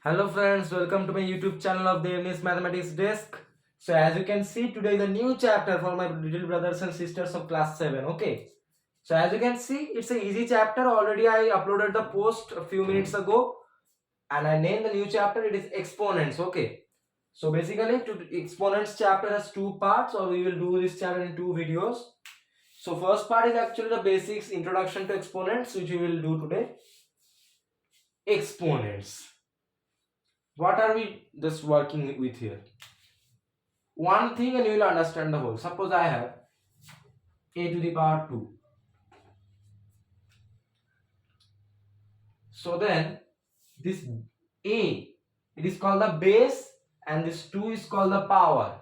Hello friends, welcome to my YouTube channel of Debneel's Mathematics Desk. So as you can see, today is a new chapter for my little brothers and sisters of class 7. Okay. So as you can see, it's an easy chapter. Already I uploaded the post a few minutes ago and I named the new chapter. It is exponents. Okay. So basically, exponents chapter has two parts, or we will do this chapter in two videos. So first part is actually the basics introduction to exponents, which we will do today. Exponents. What are we just working with here? One thing and you will understand the whole. Suppose I have a to the power 2. So then this a, it is called the base and this 2 is called the power.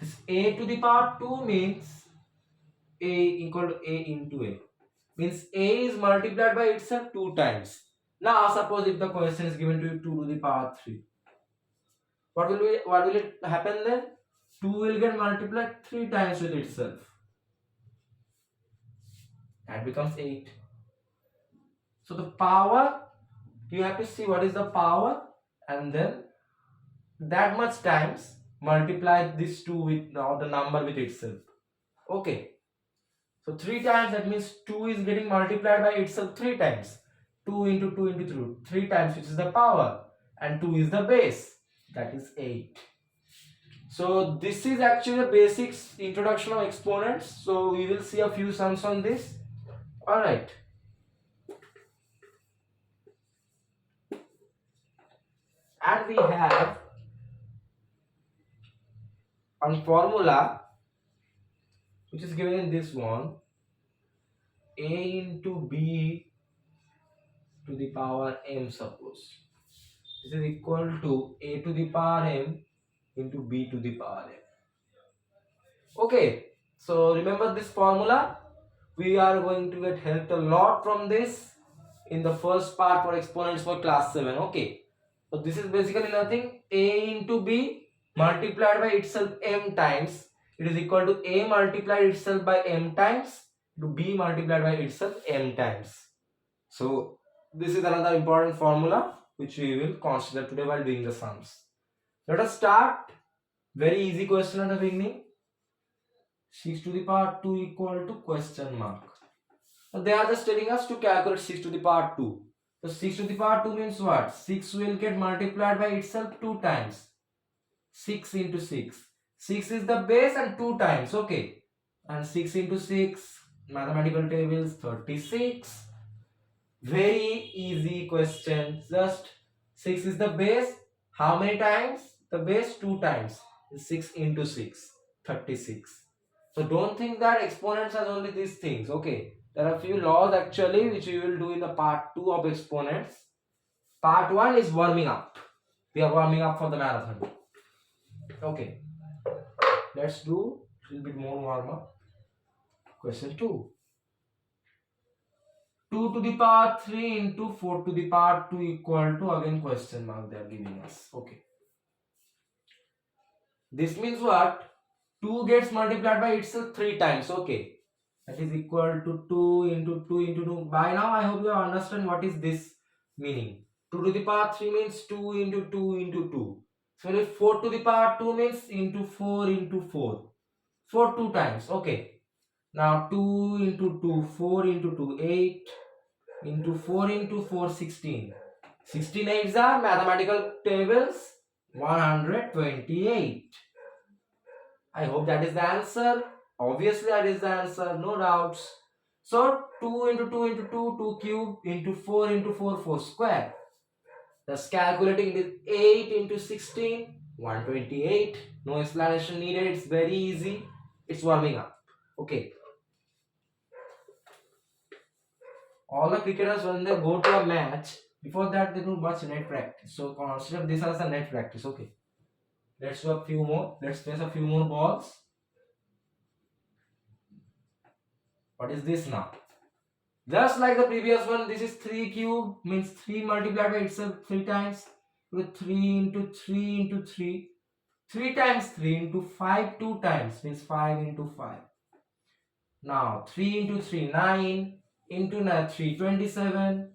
This a to the power 2 means a equal to a into a. Means a is multiplied by itself 2 times. Now suppose if the question is given to you 2 to the power 3. What will it happen then? 2 will get multiplied 3 times with itself. That becomes 8. So the power, you have to see what is the power and then that much times multiply this 2 with the number with itself. Okay. So 3 times, that means 2 is getting multiplied by itself 3 times. 2 into 2 into 3 times, which is the power, and 2 is the base, that is 8. So this is actually the basics introduction of exponents. So we will see a few sums on this. Alright. And we have one formula which is given in this one, a into b to the power m. Suppose this is equal to a to the power m into b to the power m. Okay, so remember this formula. We are going to get helped a lot from this in the first part for exponents for class 7. Okay, so this is basically nothing. A into b multiplied by itself m times, it is equal to a multiplied itself by m times to b multiplied by itself m times. So this is another important formula which we will consider today while doing the sums. Let us start. Very easy question at the beginning. 6 to the power 2 equal to question mark. So they are just telling us to calculate 6 to the power 2. So 6 to the power 2 means what? 6 will get multiplied by itself 2 times. 6 into 6. 6 is the base and 2 times. Okay. And 6 into 6, mathematical tables, 36. Very easy question. Just 6 is the base. How many times? The base 2 times. 6 into 6, 36. So don't think that exponents has only these things. Okay. There are a few laws actually which we will do in the part 2 of exponents. Part 1 is warming up. We are warming up for the marathon. Okay. Let's do a little bit more warm up. Question 2. 2 to the power 3 into 4 to the power 2 equal to, again question mark they are giving us. Okay. This means what? 2 gets multiplied by itself 3 times. Okay. That is equal to 2 into 2 into 2. By now I hope you have understand what is this meaning. 2 to the power 3 means 2 into 2 into 2. So if 4 to the power 2 means into 4 into 4. 4 2 times. Okay. Now 2 into 2, 4 into 2, 8 into 4 into 4, 16. 16 8s are mathematical tables, 128. I hope that is the answer. Obviously that is the answer, no doubts. So 2 into 2 into 2, 2 cube into 4, 4 square. Thus calculating it is 8 into 16, 128. No explanation needed, it's very easy. It's warming up. Okay. All the cricketers, when they go to a match, before that they do much net practice. So consider this as a net practice. Okay. Let's do a few more. Let's place a few more balls. What is this now? Just like the previous one, this is 3 cube, means 3 multiplied by itself 3 times. With 3 into 3 into 3. 3 times 3 into 5 2 times, means 5 into 5. Now 3 into 3, 9 into 9, 3, 27.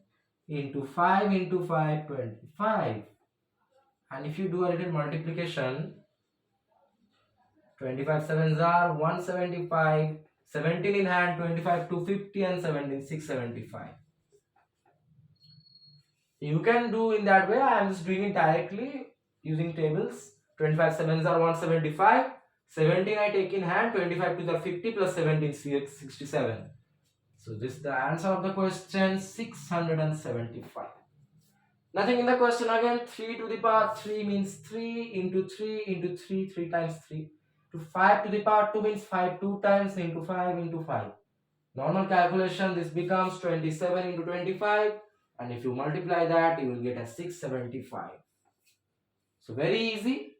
into 5 into 5, 25. And if you do a little multiplication, 25 sevens are 175, 17 in hand, 25 250 and 17 675. You can do in that way. I am just doing it directly using tables. 25 sevens are 175, 17 I take in hand, 25 to the 50 plus 17 67. So this is the answer of the question, 675. Nothing in the question again. 3 to the power 3 means 3 into 3 into 3, 3 times 3. To 5 to the power 2 means 5 2 times into 5 into 5. Normal calculation, this becomes 27 into 25, and if you multiply that, you will get a 675. So very easy.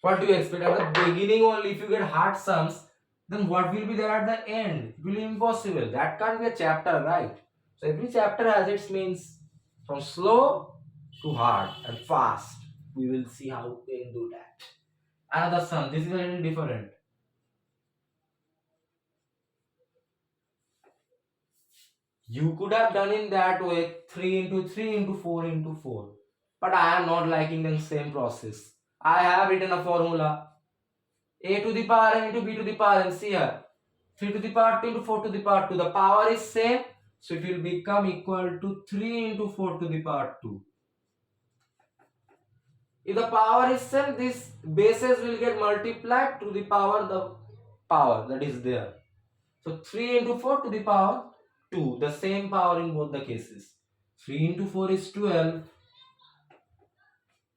What do you expect? At the beginning only, if you get hard sums, then what will be there at the end? It will be impossible. That can't be a chapter, right? So every chapter has its means, from slow to hard and fast. We will see how we can do that. Another sum. This is a little different. You could have done in that way 3 into 3 into 4 into 4. But I am not liking the same process. I have written a formula. A to the power n into b to the power n. See here. 3 to the power 2 into 4 to the power 2. The power is same. So it will become equal to 3 into 4 to the power 2. If the power is same, these bases will get multiplied to the power that is there. So 3 into 4 to the power 2. The same power in both the cases. 3 into 4 is 12.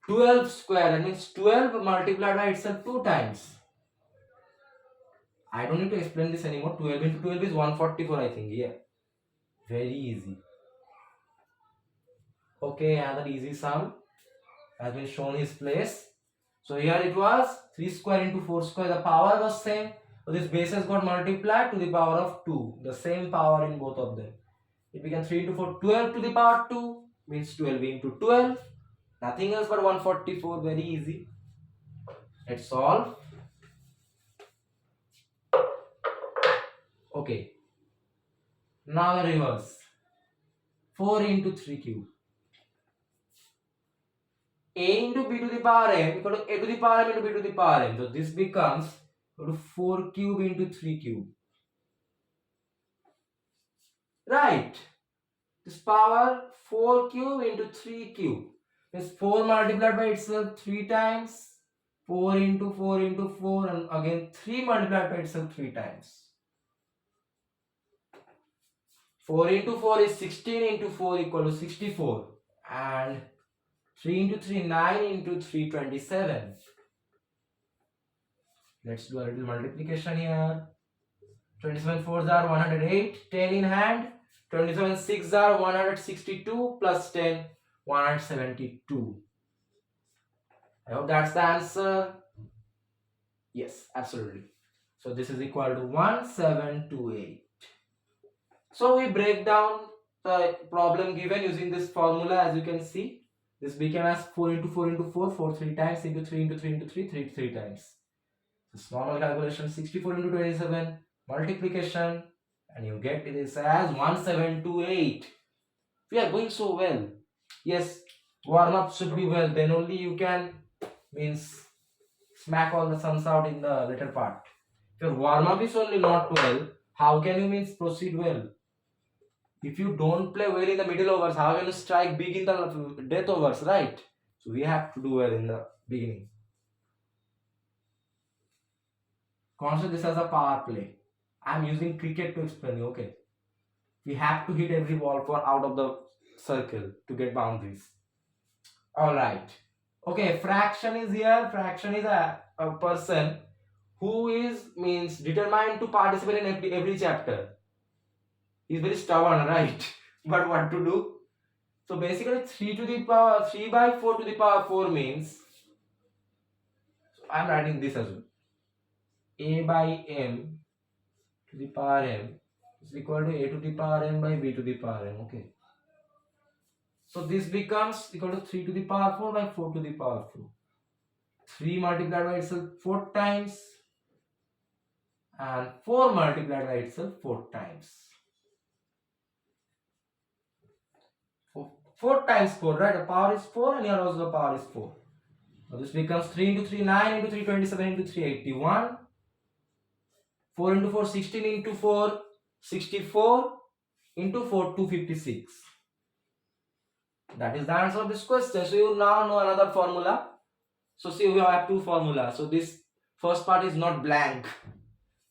12 square, that means 12 multiplied by itself 2 times. I don't need to explain this anymore. 12 into 12 is 144, I think. Yeah. Very easy. Okay, another easy sum has been shown his place. So here it was 3 square into 4 square. The power was same. So this bases got multiplied to the power of 2. The same power in both of them. It became 3 into 4, 12 to the power 2. Means 12 into 12. Nothing else but 144. Very easy. Let's solve. Okay. Now the reverse. 4 into 3 cube. A into b to the power m equal to a to the power m into b to the power m. So this becomes equal to 4 cube into 3 cube. Right. This power 4 cube into 3 cube. Means 4 multiplied by itself 3 times. 4 into 4 into 4 and again 3 multiplied by itself 3 times. 4 into 4 is 16 into 4 equal to 64. And 3 into 3, 9 into 3, 27. Let's do a little multiplication here. 27 4s are 108, 10 in hand. 27 6 are 162 plus 10, 172. I hope that's the answer. Yes, absolutely. So this is equal to 1728. So we break down the problem given using this formula. As you can see, this became as 4 into 4 into 4, 4 3 times into 3 into 3 into 3, 3 3 times. This normal calculation, 64 into 27, multiplication, and you get this as 1728. We are going so well. Yes, warm up should be well, then only you can means smack all the sums out in the later part. If your warm up is only not well, how can you means proceed well? If you don't play well in the middle overs, how can you strike big in the death overs, right? So we have to do well in the beginning. Consider this as a power play. I am using cricket to explain you, okay? We have to hit every ball for out of the circle to get boundaries. Alright. Okay, fraction is here. Fraction is a person who is means determined to participate in every chapter. He's very stubborn, right? But what to do? So basically 3 to the power 3 by 4 to the power 4 means, so I am writing this as well. A by m to the power m is equal to a to the power m by b to the power m. Okay. So this becomes equal to 3 to the power 4 by 4 to the power 4. 3 multiplied by itself 4 times and 4 multiplied by itself 4 times. 4 times 4, right? The power is 4 and here also the power is 4. Now this becomes 3 into 3, 9 into 3, 27 into 3, 81. 4 into 4, 16 into 4, 64 into 4, 256. That is the answer of this question. So you now know another formula. So see, we have two formulas. So this first part is not blank.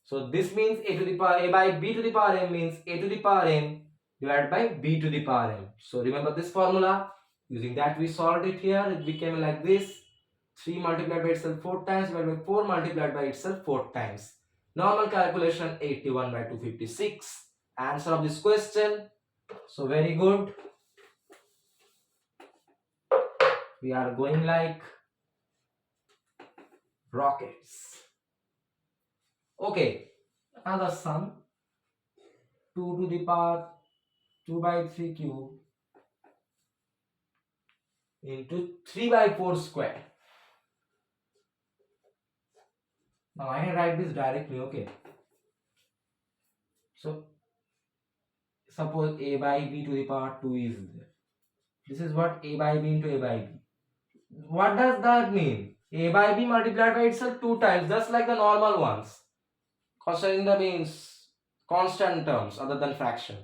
So this means a to the power a by b to the power m means a to the power m divided by b to the power m. So remember this formula. Using that we solved it here. It became like this. 3 multiplied by itself 4 times divided by 4 multiplied by itself 4 times. Normal calculation 81 by 256. Answer of this question. So very good. We are going like rockets. Okay, another sum. 2 to the power 2 by 3 cube into 3 by 4 square. Now I can write this directly, okay. So suppose a by b to the power 2 is there. This is what a by b into a by b. What does that mean? A by b multiplied by itself 2 times, just like the normal ones. Considering the means constant terms other than fraction.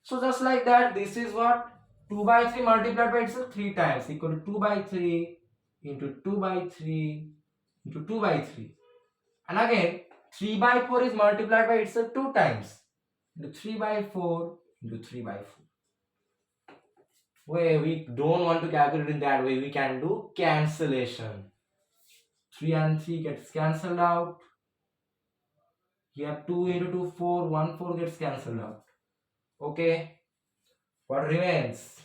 So just like that, this is what 2 by 3 multiplied by itself 3 times equal to 2 by 3 into 2 by 3 into 2 by 3. And again 3 by 4 is multiplied by itself 2 times into 3 by 4 into 3 by 4. Where we don't want to calculate in that way, we can do cancellation. 3 and 3 gets cancelled out. Here 2 into 2 4, 1 4 gets cancelled out. Okay, what remains?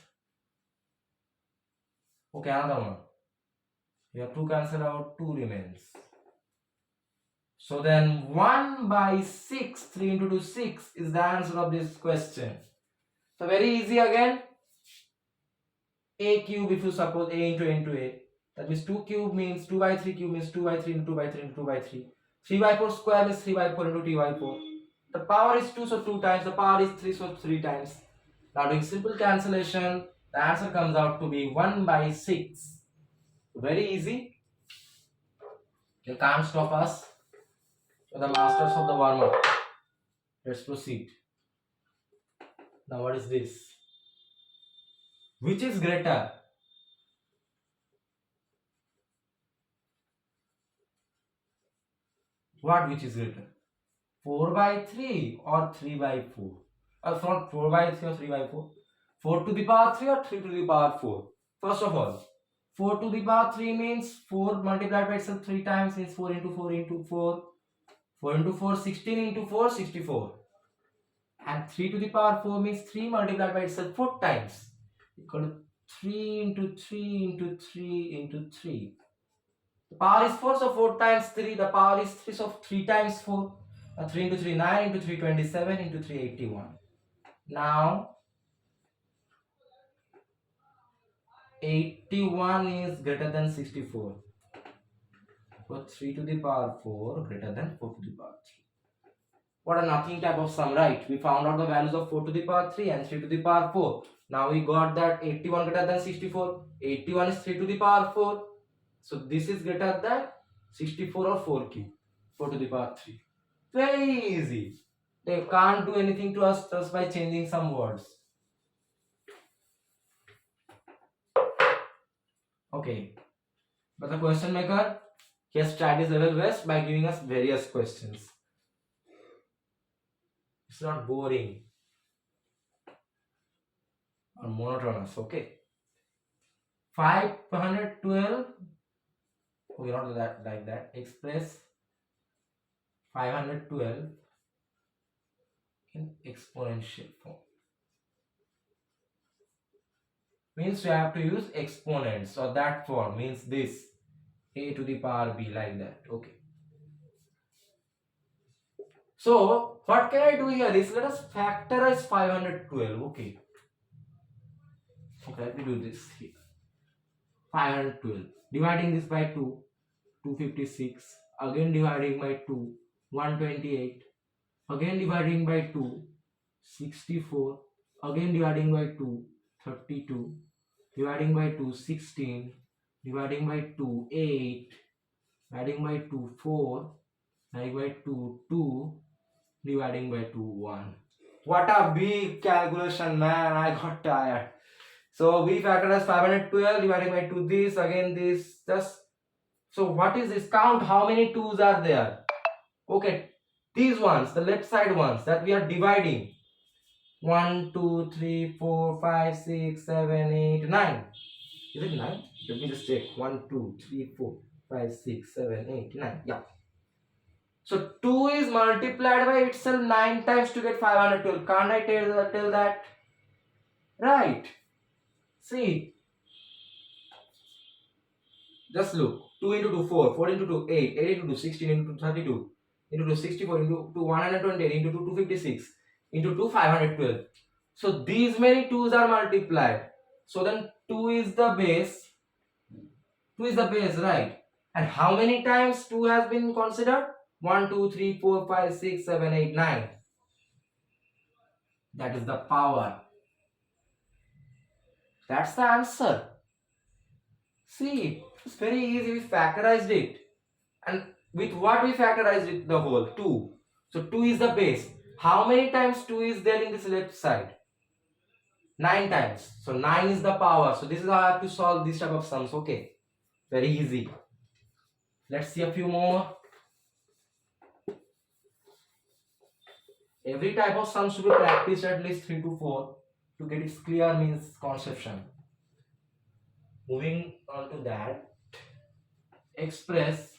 Okay, another one. Here 2 cancel out, 2 remains. So then 1 by 6, 3 into 2 6 is the answer of this question. So very easy again. A cube, if you suppose a into a, that means 2 cube means 2 by 3 cube means 2 by 3 into 2 by 3 into 2 by 3. 3 by 4 square means 3 by 4 into 3 by 4. The power is 2, so 2 times. The power is 3, so 3 times. Now doing simple cancellation, the answer comes out to be 1 by 6. Very easy. You can't stop us. So the masters of the warm-up. Let's proceed. Now what is this? Which is greater? What which is greater? 4 by 3 or 3 by 4? Not 4 by 3 or 3 by 4. 4 to the power 3 or 3 to the power 4? First of all, 4 to the power 3 means 4 multiplied by itself 3 times means 4 into 4 into 4. 4 into 4, 16 into 4, 64. And 3 to the power 4 means 3 multiplied by itself 4 times. Equal to 3 into 3 into 3 into 3. The power is 4, so 4 times 3. The power is 3, so 3 times 4. 3 into 3, 9 into 3, 27 into 3, 81. Now, 81 is greater than 64. So 3 to the power 4 greater than 4 to the power 3. What a nothing type of sum, right? We found out the values of 4 to the power 3 and 3 to the power 4. Now we got that 81 greater than 64. 81 is 3 to the power 4. So this is greater than 64 or 4 cube. 4 to the power 3. Very easy. They can't do anything to us just by changing some words. Okay. But the question maker, he has tried his level best by giving us various questions. It's not boring or monotonous, okay? 512, okay, not that like that. Express 512 in exponential form. Means you have to use exponents, or that form means this a to the power b, like that, okay? So what can I do here is, let us factorize 512, okay? Okay, let me do this here. 512, dividing this by 2, 256, again dividing by 2, 128. Again dividing by 2, 64. Again dividing by 2, 32. Dividing by 2, 16. Dividing by 2, 8. Dividing by 2, 4. Dividing by 2, 2. Dividing by 2, 1. What a big calculation, man. I got tired. So we factor as 512 dividing by 2 this, again this, just. So what is this? Count how many 2's are there. Okay, these ones, the left side ones that we are dividing. 1, 2, 3, 4, 5, 6, 7, 8, 9. Is it 9? Let me just check. 1, 2, 3, 4, 5, 6, 7, 8, 9. Yeah. So 2 is multiplied by itself 9 times to get 512. Can't I tell that? Right. See. Just look. 2 into 2, 4. 4 into 2, 8. 8 into 2, 16 into 2, 32. Into 2, 64. Into 2, 128. Into 2, 256. Into 2, 512. So these many 2's are multiplied. So then 2 is the base. 2 is the base, right? And how many times 2 has been considered? 1, 2, 3, 4, 5, 6, 7, 8, 9. That is the power. That's the answer. See, it's very easy. We factorized it. And with what we factorized it? The whole 2. So 2 is the base. How many times 2 is there in this left side? 9 times. So 9 is the power. So this is how I have to solve this type of sums. Okay. Very easy. Let's see a few more. Every type of sum should be practiced at least 3 to 4 to get its clear means conception. Moving on to that, express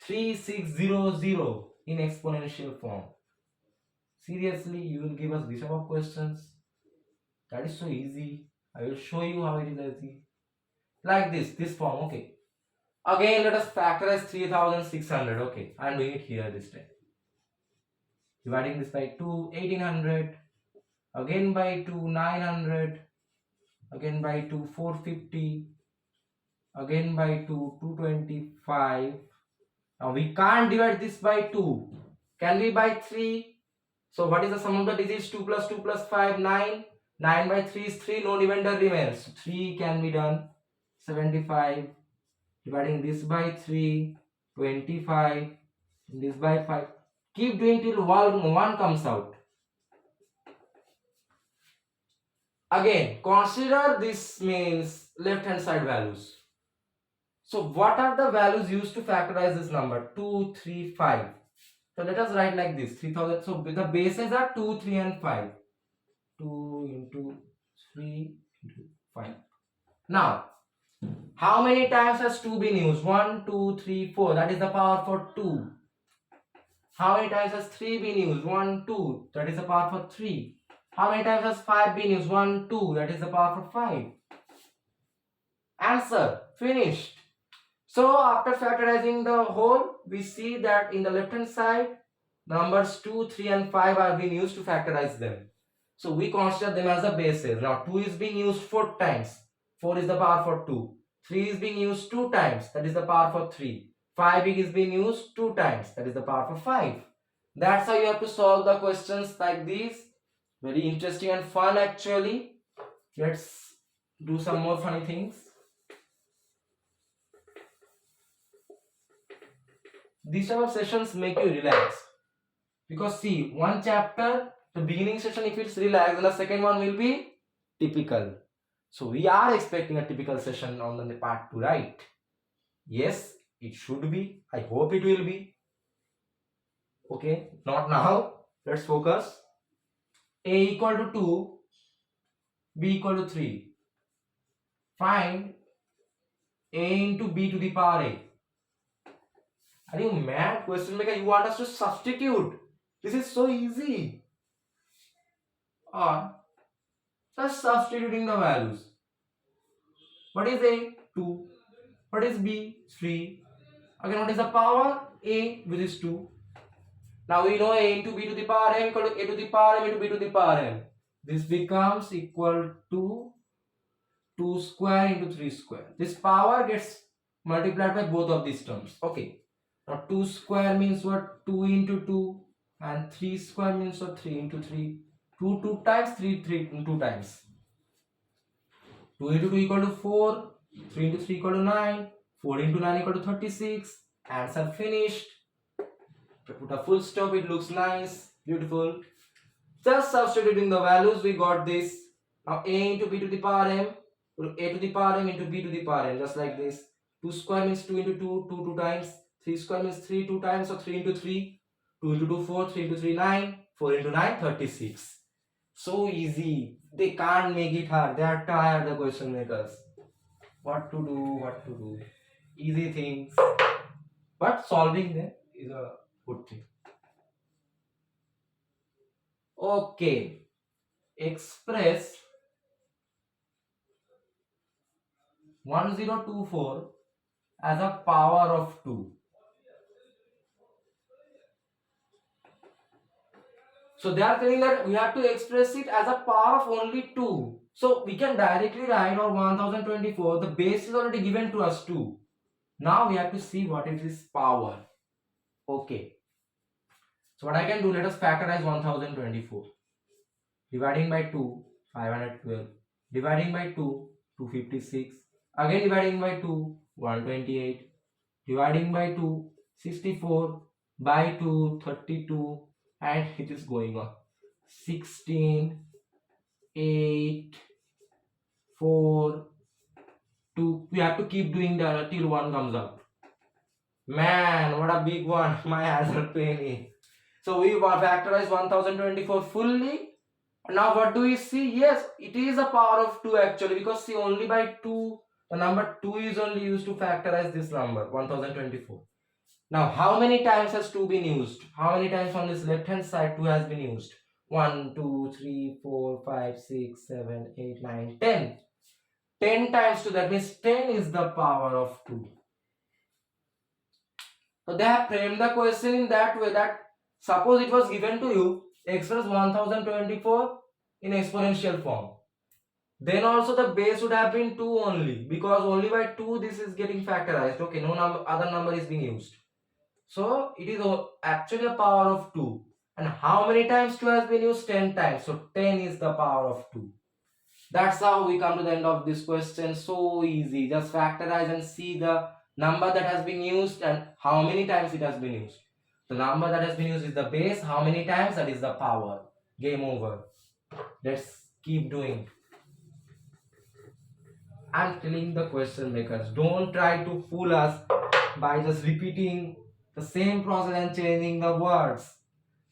3600 in exponential form. Seriously, you will give us this type of questions? That is so easy. I will show you how it is easy. Like this form, okay. Again, let us factorize 3600. Okay, I am doing it here this time. Dividing this by 2, 1800. Again by 2, 900. Again by 2, 450. Again by 2, 225. Now we can't divide this by 2. Can we by 3? So what is the sum of the digits? 2 plus 2 plus 5, 9. 9 by 3 is 3. No remainder remains. So 3 can be done. 75. Dividing this by 3, 25, this by 5. Keep doing till 1 comes out. Again, consider this means left hand side values. So what are the values used to factorize this number? 2, 3, 5. So let us write like this. 3000. So the bases are 2, 3 and 5. 2 into 3 into 5. Now, how many times has 2 been used? 1, 2, 3, 4. That is the power for 2. How many times has 3 been used? 1, 2. That is the power for 3. How many times has 5 been used? 1, 2. That is the power for 5. Answer. Finished. So after factorizing the whole, we see that in the left hand side, numbers 2, 3 and 5 are being used to factorize them. So we consider them as the bases. Now 2 is being used 4 times. 4 is the power for 2. 3 is being used 2 times. That is the power for 3. 5 is being used 2 times. That is the power for 5. That's how you have to solve the questions like these. Very interesting and fun actually. Let's do some more funny things. These type of sessions make you relax. Because see, one chapter, the beginning session, if it's relaxed, then the second one will be typical. So we are expecting a typical session on the part 2, right? Yes, it should be. I hope it will be. Okay, not now. Let's focus. A equal to 2, B equal to 3. Find A into B to the power A. Are you mad, question maker? You want us to substitute? This is so easy. Or just substituting the values. What is A? 2. What is B? 3. Again, what is the power? A, which is 2. Now we know A into B to the power M equal to A to the power M into B to the power M. This becomes equal to 2 square into 3 square. This power gets multiplied by both of these terms. Okay. Now 2 square means what? 2 into 2, and 3 square means what? 3 into 3. 2 2 times, 3 3 2 times. 2 into 2 equal to 4, 3 into 3 equal to 9, 4 into 9 equal to 36. Answer finished. Put a full stop, it looks nice, beautiful. Just substituting the values, we got this. Now a into b to the power m, a to the power m into b to the power m, just like this. 2 square means 2 into 2, 2 2 times. 3 square means 3 2 times, so 3 into 3. 2 into 2, 4, 3 into 3, 9. 4 into 9, 36. So easy. They can't make it hard. They are tired, the question makers. What to do, what to do. Easy things. But solving them is a good thing. Okay. Express 1024 as a power of 2. So they are telling that we have to express it as a power of only 2. So we can directly write our 1024. The base is already given to us 2. Now we have to see what is this power. Okay. So what I can do, let us factorize 1024. Dividing by 2, 512. Dividing by 2, 256. Again dividing by 2, 128. Dividing by 2, 64. By 2, 32. And it is going on. 16, 8, 4, 2. We have to keep doing that till 1 comes out. Man, what a big one. My hands are paining. So we factorize 1024 fully. Now what do we see? Yes, it is a power of 2 actually, because see, only by 2, the number 2 is only used to factorize this number 1024. Now how many times has 2 been used? How many times on this left hand side 2 has been used? 1, 2, 3, 4, 5, 6, 7, 8, 9, 10. 10 times 2, that means 10 is the power of 2. So they have framed the question in that way, that suppose it was given to you, express 1024 in exponential form. Then also the base would have been 2 only, because only by 2 this is getting factorized. Okay, no other number is being used. So it is actually a power of 2. And how many times 2 has been used? 10 times. So 10 is the power of 2. That's how we come to the end of this question. So easy. Just factorize and see the number that has been used and how many times it has been used. The number that has been used is the base. How many times? That is the power. Game over. Let's keep doing. I'm telling the question makers, don't try to fool us by just repeating the same process and changing the words.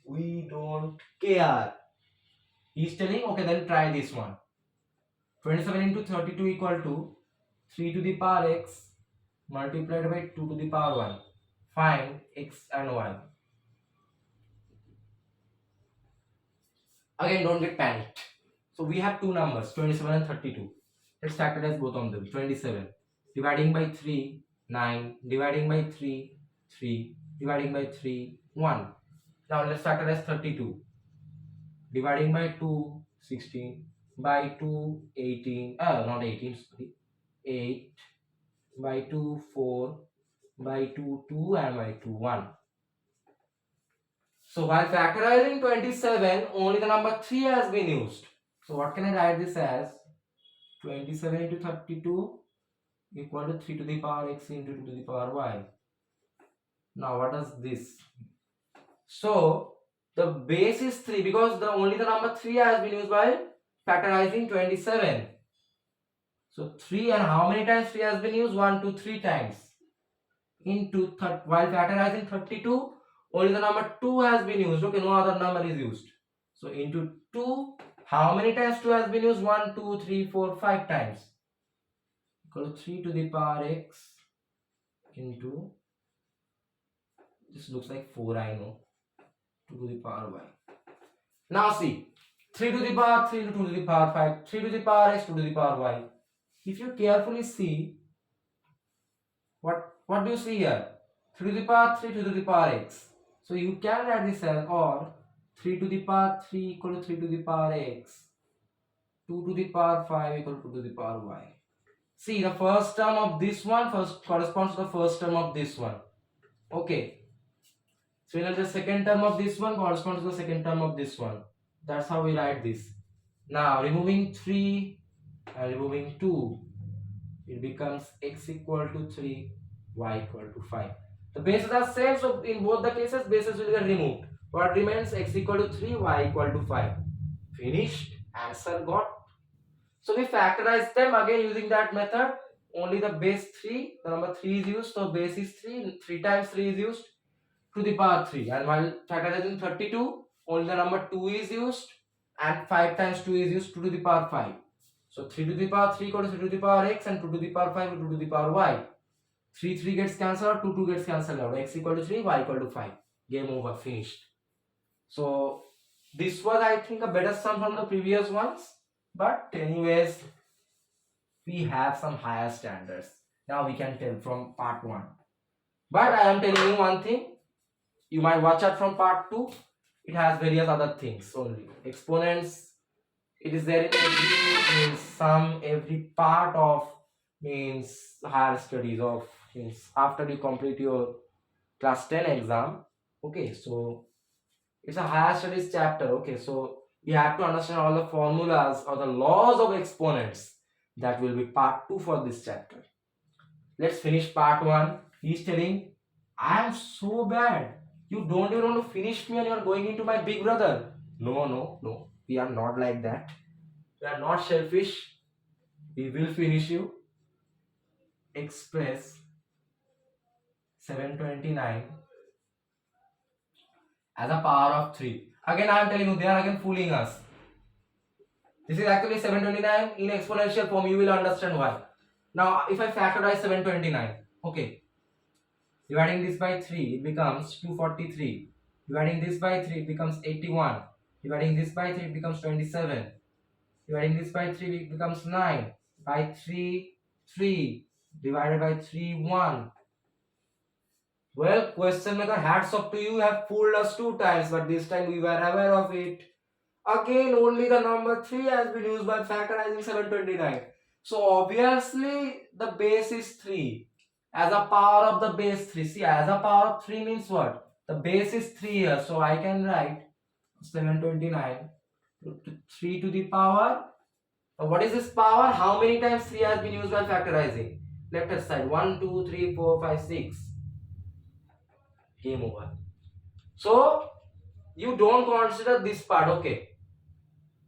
We don't care. He's telling, okay, then try this one. 27 into 32 equal to 3 to the power x multiplied by 2 to the power 1. Find x and y. Again, don't get panicked. So we have two numbers, 27 and 32. Let's factorize both of them. 27 dividing by 3, 9. Dividing by 3, 3. Dividing by 3, 1. Now let's factorize 32. Dividing by 2, 16. By 2, 18. Not 18, sorry. 8. By 2, 4. By 2, 2. And by 2, 1. So while factorizing 27, only the number 3 has been used. So what can I write this as? 27 into 32 equal to 3 to the power x into 2 to the power y. Now what is this? So the base is 3 because only the number 3 has been used by factorizing 27. So 3, and how many times 3 has been used? 1, 2, 3 times. Into while factorizing 32, only the number 2 has been used. Okay, no other number is used. So into 2, how many times 2 has been used? 1, 2, 3, 4, 5 times. Equal to 3 to the power x into, this looks like 4, I know, 2 to the power y. Now see, 3 to the power 3 to 2 to the power 5, 3 to the power x, 2 to the power y. If you carefully see, what do you see here? 3 to the power 3 to the power x. So you can write this as, or 3 to the power 3 equal to 3 to the power x, 2 to the power 5 equal to 2 to the power y. See, the first term of this one first corresponds to the first term of this one. Okay. Similarly, the second term of this one corresponds to the second term of this one. That's how we write this. Now, removing 3 and removing 2, it becomes x equal to 3, y equal to 5. The bases are same, so in both the cases, bases will get removed. What remains? X equal to 3, y equal to 5. Finished. Answer got. So we factorize them again using that method. Only the base 3, the number 3 is used, so base is 3, 3 times 3 is used, to the power 3. And while factorizing 32, only the number 2 is used, and 5 times 2 is used, 2 to the power 5. So 3 to the power 3 equal to 3 to the power x, and 2 to the power 5 equal to 2 to the power y. 3 gets cancelled out, 2 gets cancelled out. X equal to 3, y equal to 5. Game over, finished. So this was, I think, a better sum from the previous ones. But anyways, we have some higher standards. Now we can tell from part 1. But I am telling you one thing. You might watch out from part 2. It has various other things only. Exponents, it is there in every part of means higher studies of means after you complete your class 10 exam. Okay, so it's a higher studies chapter. Okay, so you have to understand all the formulas or the laws of exponents. That will be part 2 for this chapter. Let's finish part 1. He's telling, I am so bad. You don't even want to finish me and you are going into my big brother. No. We are not like that. We are not selfish. We will finish you. Express 729 as a power of 3. Again, I am telling you, they are again fooling us. This is actually 729 in exponential form. You will understand why. Now, if I factorize 729, okay, dividing this by 3, it becomes 243. Dividing this by 3, it becomes 81. Dividing this by 3, it becomes 27. Dividing this by 3, it becomes 9. By 3, 3. Divided by 3, 1. Well, question maker, hats off to you. You have fooled us 2 times, but this time we were aware of it. Again, only the number 3 has been used by factorizing 729. So obviously, the base is 3. As a power of the base 3. See, as a power of 3 means what? The base is 3 here. So I can write 729 to 3 to the power. What is this power? How many times 3 has been used by factorizing? Left hand side. 1, 2, 3, 4, 5, 6. Game over. So, you don't consider this part, okay?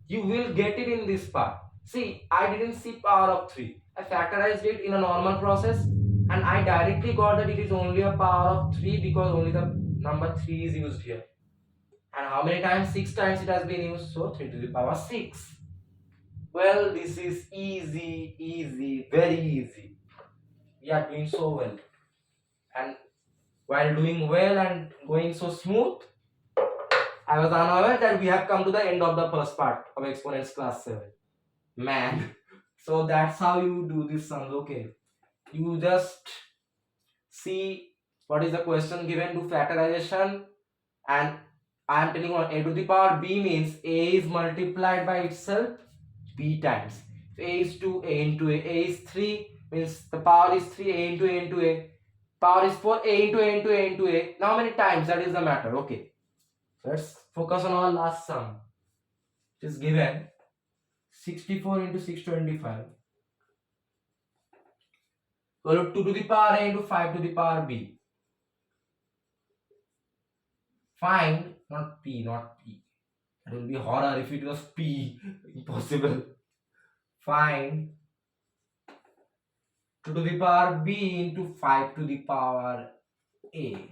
You will get it in this part. See, I didn't see power of 3. I factorized it in a normal process and I directly got that it is only a power of 3 because only the number 3 is used here. And how many times? 6 times it has been used. So 3 to the power 6. Well, this is easy, very easy. We are doing so well. And while doing well and going so smooth, I was unaware that we have come to the end of the first part of exponents class 7. Man. So that's how you do this sums, okay? You just see what is the question given to factorization, and I am telling you a to the power b means a is multiplied by itself b times. If a is 2, a into a is 3 means the power is 3, a into a into a. Power is 4, a into a into a into a. Now how many times? That is the matter, okay? Let's focus on our last sum. It is given 64 into 625 equal to 2 to the power a into 5 to the power b. Find, not p. That will be horror if it was p. Impossible. Find 2 to the power b into 5 to the power a.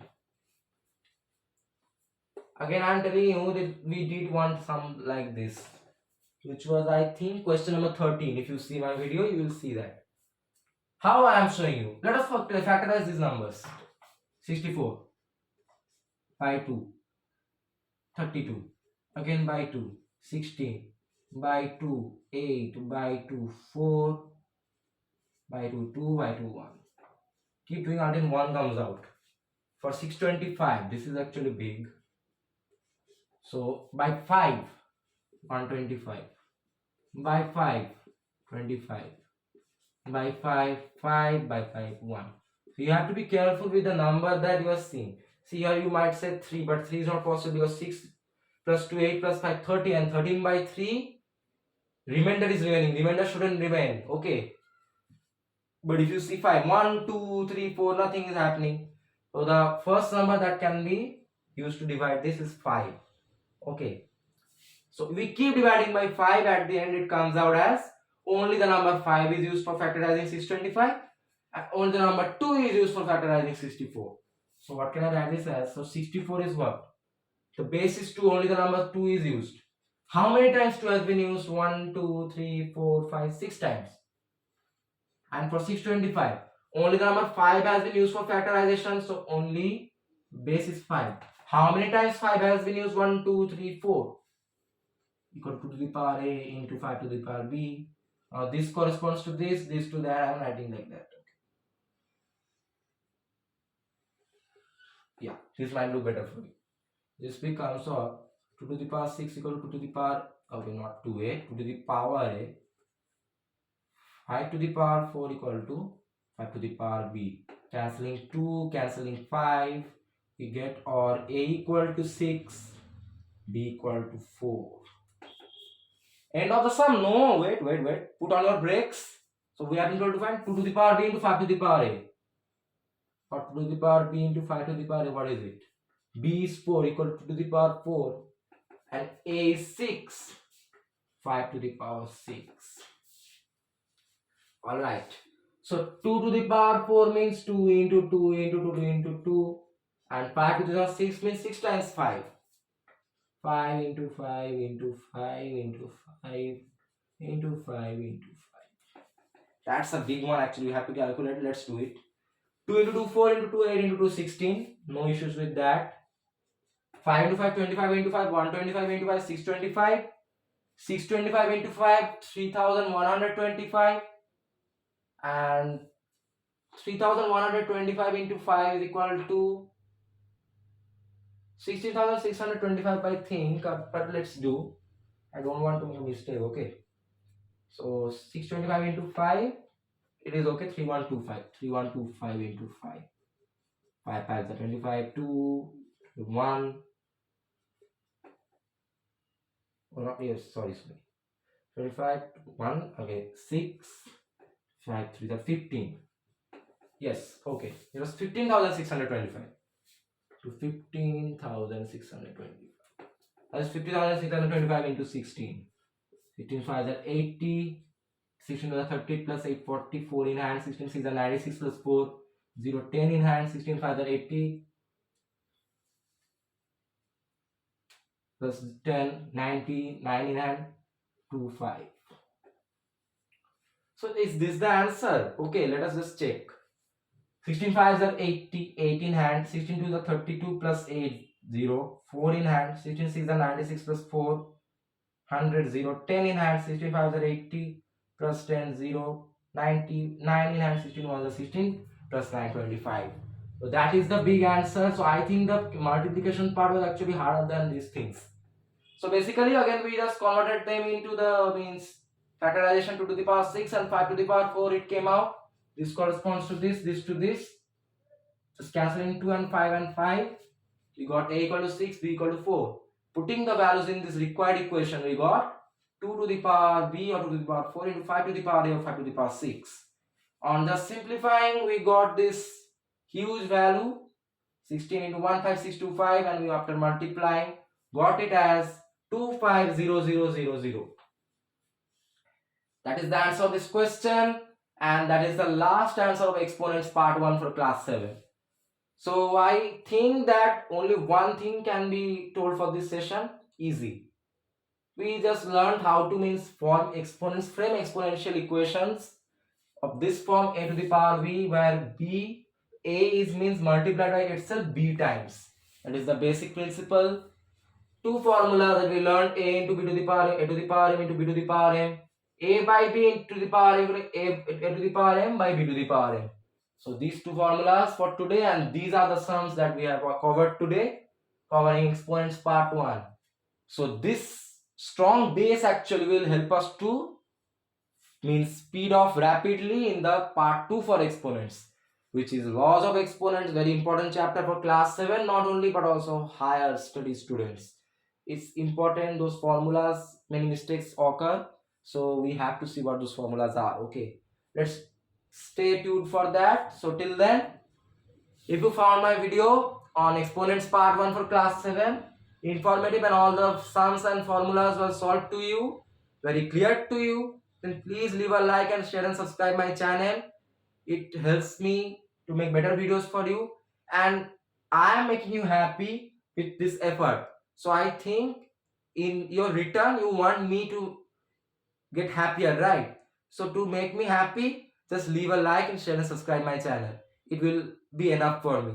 Again, I am telling you that we did one sum like this, which was, I think, question number 13. If you see my video, you will see that. How I am showing you. Let us factorize these numbers. 64 by 2, 32, again by 2, 16, by 2, 8, by 2, 4, by 2, 2, by 2, 1. Keep doing until 1 comes out. For 625, this is actually big. So by 5, 125. By 5, 25. by 5, 5 by 5, 1. So you have to be careful with the number that you are seeing. See here you might say 3, but 3 is not possible because 6 plus 2, 8 plus 5, 30, and 13 by 3, remainder is remaining. Remainder shouldn't remain. Okay. But if you see 5, 1, 2, 3, 4, nothing is happening. So the first number that can be used to divide this is 5. Okay. So we keep dividing by 5. At the end it comes out as only the number 5 is used for factorizing 625 and only the number 2 is used for factorizing 64. So what can I write this as? So 64 is what? The base is 2, only the number 2 is used. How many times 2 has been used? 1, 2, 3, 4, 5, 6 times. And for 625, only the number 5 has been used for factorization, so only base is 5. How many times 5 has been used? 1, 2, 3, 4. Equal to the power a into 5 to the power b. This corresponds to this to that. I am writing like that. Yeah, this might look better for you. This becomes 2 to the power 6 equal to 2 to the power, okay, not 2a, 2 to the power a, 5 to the power 4 equal to 5 to the power b. Cancelling 2, cancelling 5, we get or a equal to 6, b equal to 4. End of the sum? No, wait. Put on your brakes. So we are going to find 2 to the power b into 5 to the power a. Or 2 to the power b into 5 to the power a, what is it? b is 4 equal to 2 to the power 4 and a is 6, 5 to the power 6. Alright. So 2 to the power 4 means 2 into 2 into 2 into 2 and 5 to the power 6 means 6 times 5. 5 into 5 into 5 into 5 into 5 into 5. That's a big one actually, you have to calculate. Let's do it. 2 into 2, 4 into 2, 8 into 2, 16. No issues with that. 5 into 5, 25 into 5, 125 into 5, 625. 625 into 5, 3125. And 3125 into 5 is equal to 16,625 I think, but let's do. I don't want to make a mistake, okay. So 625 into 5, it is okay, 3125. 3125 into 5. 5 5 is 25, 2, 1. Oh, not, yes, sorry. 25, 1, okay, 6, 5, 3, the 15. Yes, okay. It was 15,625 to 15,625. That's 50,625 into 16. 15 5 is 80. 16 to the 30 plus 8, 44 in hand. 16 6 is 96 plus 4, 0, 10 in hand. 16 5 is 80 plus 10, 90, 9 in hand, 2, 5. So is this the answer? Okay, let us just check. 16 5 is 80, 8 in hand. 16 2 is 32 plus 8, 0, 4 in hand. 16 6 is 96 plus 4, 100, 0, 10 in hand. 65 is 80 plus 10, 0, 90, 9 in hand. 16 1 is 16 plus 9, 25. So that is the big answer. So I think the multiplication part was actually harder than these things. So basically again we just converted them into the means factorization 2 to the power 6 and 5 to the power 4 it came out. This corresponds to this to this. Just cancelling 2 and 5 and 5. We got a equal to 6, b equal to 4. Putting the values in this required equation, we got 2 to the power b or 2 to the power 4 into 5 to the power a or 5 to the power 6. On the simplifying, we got this huge value 16 into 15625 and we after multiplying got it as 250000. That is the answer of this question and that is the last answer of exponents part 1 for class 7. So I think that only one thing can be told for this session. Easy. We just learned how to means form exponents, frame exponential equations of this form a to the power v, where b, a is means multiplied by itself b times. That is the basic principle. Two formulas that we learned, a into b to the power a to the power m into b to the power m, a by b into the power a to the power m by b to the power m. So these two formulas for today, and these are the sums that we have covered today, covering exponents part 1. So this strong base actually will help us to means speed of rapidly in the part 2 for exponents, which is laws of exponents, very important chapter for class 7 not only but also higher study students. It's important, those formulas, many mistakes occur, so we have to see what those formulas are. Okay, let's stay tuned for that. So till then, if you found my video on exponents part 1 for class 7 informative and all the sums and formulas were solved to you, very clear to you, then please leave a like and share and subscribe my channel. It helps me to make better videos for you, and I am making you happy with this effort. So I think in your return you want me to get happier, right? So to make me happy, just leave a like and share and subscribe my channel. It will be enough for me.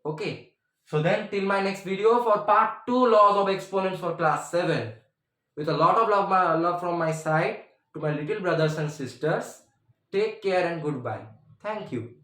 Okay, so then till my next video for part 2 laws of exponents for class 7, with a lot of love from my side to my little brothers and sisters. Take care and goodbye. Thank you.